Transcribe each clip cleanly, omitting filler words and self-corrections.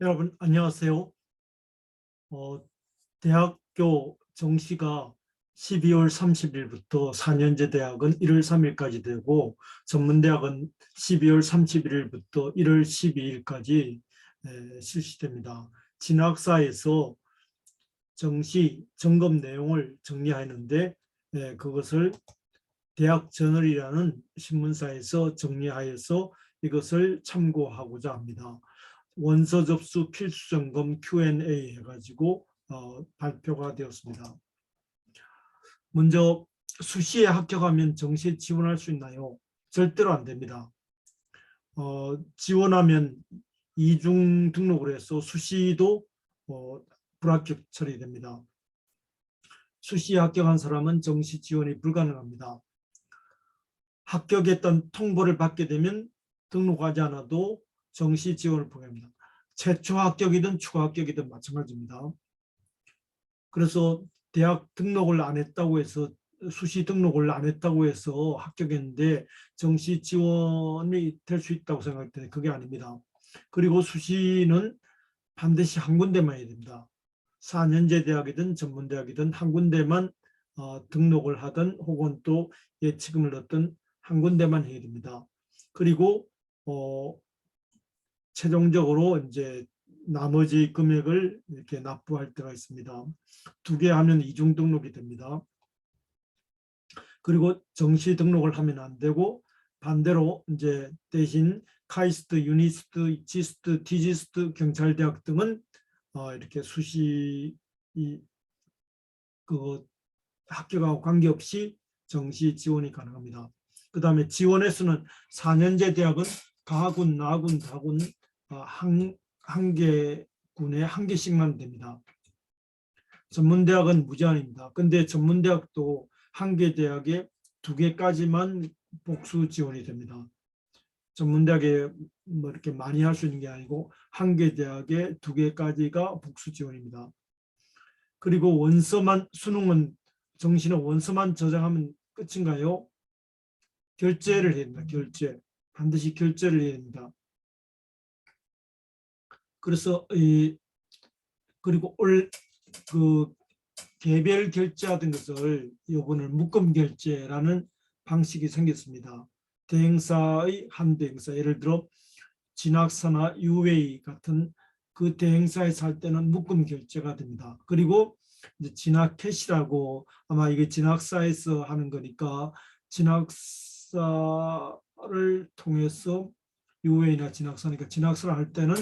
여러분 안녕하세요. 어, 대학교 정시가 12월 30일부터 4년제 대학은 1월 3일까지 되고 전문대학은 12월 31일부터 1월 12일까지 실시됩니다. 진학사에서 정시 점검 내용을 정리하였는데 그것을 대학 저널이라는 신문사에서 정리하여서 이것을 참고하고자 합니다. 원서 접수 필수 점검 Q&A 해가지고 발표가 되었습니다. 먼저 수시에 합격하면 정시에 지원할 수 있나요? 절대로 안 됩니다. 지원하면 이중 등록을 해서 수시도 불합격 처리됩니다. 수시에 합격한 사람은 정시 지원이 불가능합니다. 합격했던 통보를 받게 되면 등록하지 않아도 정시 지원을 포기합니다. 최초 합격이든 추가 합격이든 마찬가지입니다. 그래서 대학 등록을 안 했다고 해서 수시 등록을 안 했다고 해서 합격했는데 정시 지원이 될 수 있다고 생각할 그게 아닙니다. 그리고 수시는 반드시 한 군데만 해야 됩니다. 4년제 대학이든 전문대학이든 한 군데만 등록을 하든 혹은 또 예치금을 넣든 한 군데만 해야 됩니다. 그리고 최종적으로 이제 나머지 금액을 이렇게 납부할 때가 있습니다. 2개 하면 이중 등록이 됩니다. 그리고 정시 등록을 하면 안 되고 반대로 이제 대신 카이스트, 유니스트, 지스트, 티지스트, 경찰대학 등은 이렇게 수시 그 합격하고 관계없이 정시 지원이 가능합니다. 그 다음에 지원의 수는 4년제 대학은 가군, 나군, 다군 한 개군에 한 개씩만 됩니다. 전문대학은 무제한입니다. 근데 전문대학도 한 개 대학에 2개까지만 복수 지원이 됩니다. 전문대학에 뭐 이렇게 많이 할 수 있는 게 아니고 한 개 대학에 2개까지가 복수 지원입니다. 그리고 원서만 수능은 정시는 원서만 저장하면 끝인가요? 결제를 해야 됩니다. 결제. 반드시 결제를 해야 됩니다. 그래서 그리고 그 개별 결제하던 것을 이번에 묶음 결제라는 방식이 생겼습니다. 대행사의 한 대행사, 예를 들어 진학사나 UA 같은 그 대행사에서 할 때는 묶음 결제가 됩니다. 그리고 이제 진학 캐시라고 아마 이게 진학사에서 하는 거니까 진학사를 통해서 UA나 진학사니까 진학사를 할 때는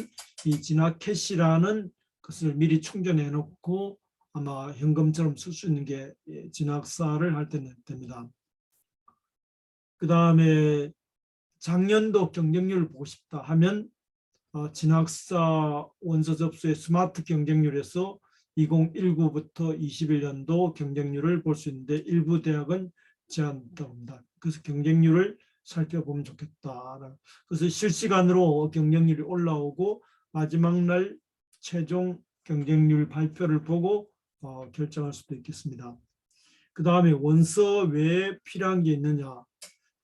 이 진학 캐시라는 것을 미리 충전해 놓고 아마 현금처럼 쓸 수 있는 게 진학사를 할 때는 됩니다. 그 다음에 작년도 경쟁률을 보고 싶다 하면 진학사 원서 접수의 스마트 경쟁률에서 2019부터 21년도 경쟁률을 볼 수 있는데 일부 대학은 제한됩니다. 그래서 경쟁률을 살펴보면 좋겠다. 그래서 실시간으로 경쟁률이 올라오고 마지막 날 최종 경쟁률 발표를 보고 결정할 수도 있겠습니다. 그 다음에 원서 외에 필요한 게 있느냐.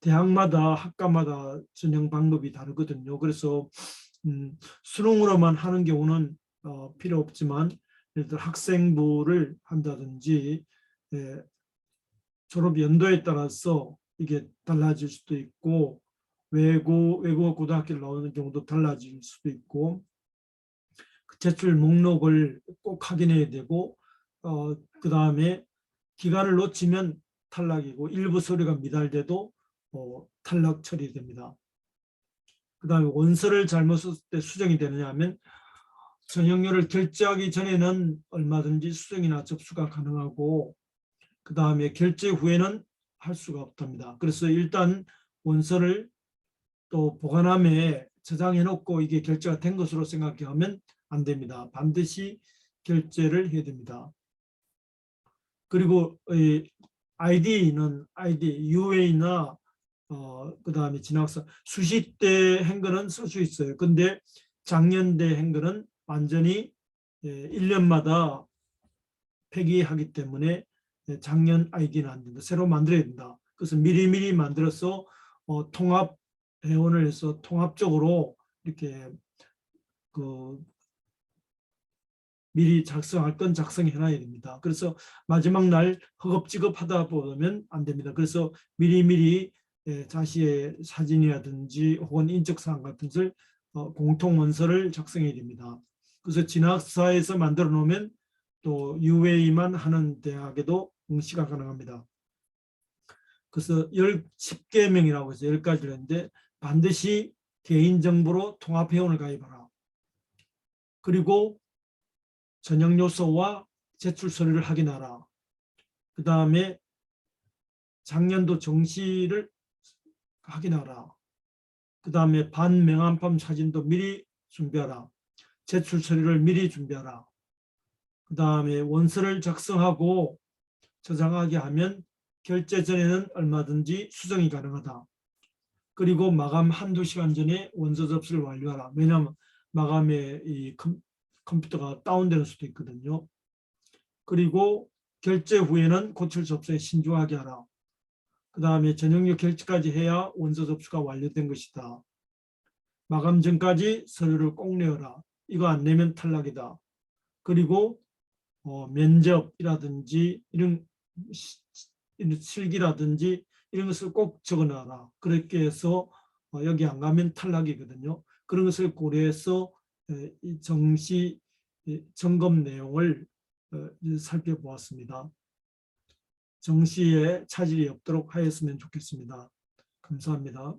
대학마다 학과마다 전형 방법이 다르거든요. 그래서 수능으로만 하는 경우는 필요 없지만 예를 들어 학생부를 한다든지 졸업 연도에 따라서 이게 달라질 수도 있고 외국어 고등학교를 나오는 경우도 달라질 수도 있고 제출 목록을 꼭 확인해야 되고 그 다음에 기간을 놓치면 탈락이고 일부 서류가 미달돼도 탈락 처리됩니다. 그 다음에 원서를 잘못 썼을 때 수정이 되느냐 하면 전형료를 결제하기 전에는 얼마든지 수정이나 접수가 가능하고 그 다음에 결제 후에는 할 수가 없답니다. 그래서 일단 원서를 또 보관함에 저장해 놓고 이게 결제가 된 것으로 생각하면 안 됩니다. 반드시 결제를 해야 됩니다. 그리고 ID는 UA나 그 다음에 진학사 수시 때 한 거는 쓸 수 있어요. 근데 작년 때 한 거는 완전히 1년마다 폐기하기 때문에 작년 아이디는 안 된다. 새로 만들어야 된다. 그래서 미리미리 만들어서 통합 회원을 해서 통합적으로 이렇게 그 미리 작성할 건 작성해놔야 됩니다. 그래서 마지막 날 허겁지겁 하다 보면 안 됩니다. 그래서 미리미리 자신의 사진이라든지 혹은 인적사항 같은 것을 공통 원서를 작성해야 됩니다. 그래서 진학사에서 만들어 놓으면 또 UA만 하는 대학에도 응시가 가능합니다. 그래서 10개명이라고 해서 10가지를 했는데 반드시 개인정보로 통합회원을 가입하라. 그리고 전형 요소와 제출 서류를 확인하라. 그 다음에 작년도 정시를 확인하라. 그 다음에 반명함판 사진도 미리 준비하라. 제출 서류를 미리 준비하라. 그 다음에 원서를 작성하고 저장하게 하면 결제 전에는 얼마든지 수정이 가능하다. 그리고 마감 한두 시간 전에 원서 접수를 완료하라. 왜냐하면 마감에 이 컴퓨터가 다운되는 수도 있거든요. 그리고 결제 후에는 고칠 접수에 신중하게 하라. 그 다음에 전형료 결제까지 해야 원서 접수가 완료된 것이다. 마감 전까지 서류를 꼭 내어라. 이거 안 내면 탈락이다. 그리고 면접이라든지 이런 실기라든지 이런 것을 꼭 적어놔라. 그렇게 해서 여기 안 가면 탈락이거든요. 그런 것을 고려해서 이 정시 점검 내용을 살펴보았습니다. 정시에 차질이 없도록 하였으면 좋겠습니다. 감사합니다.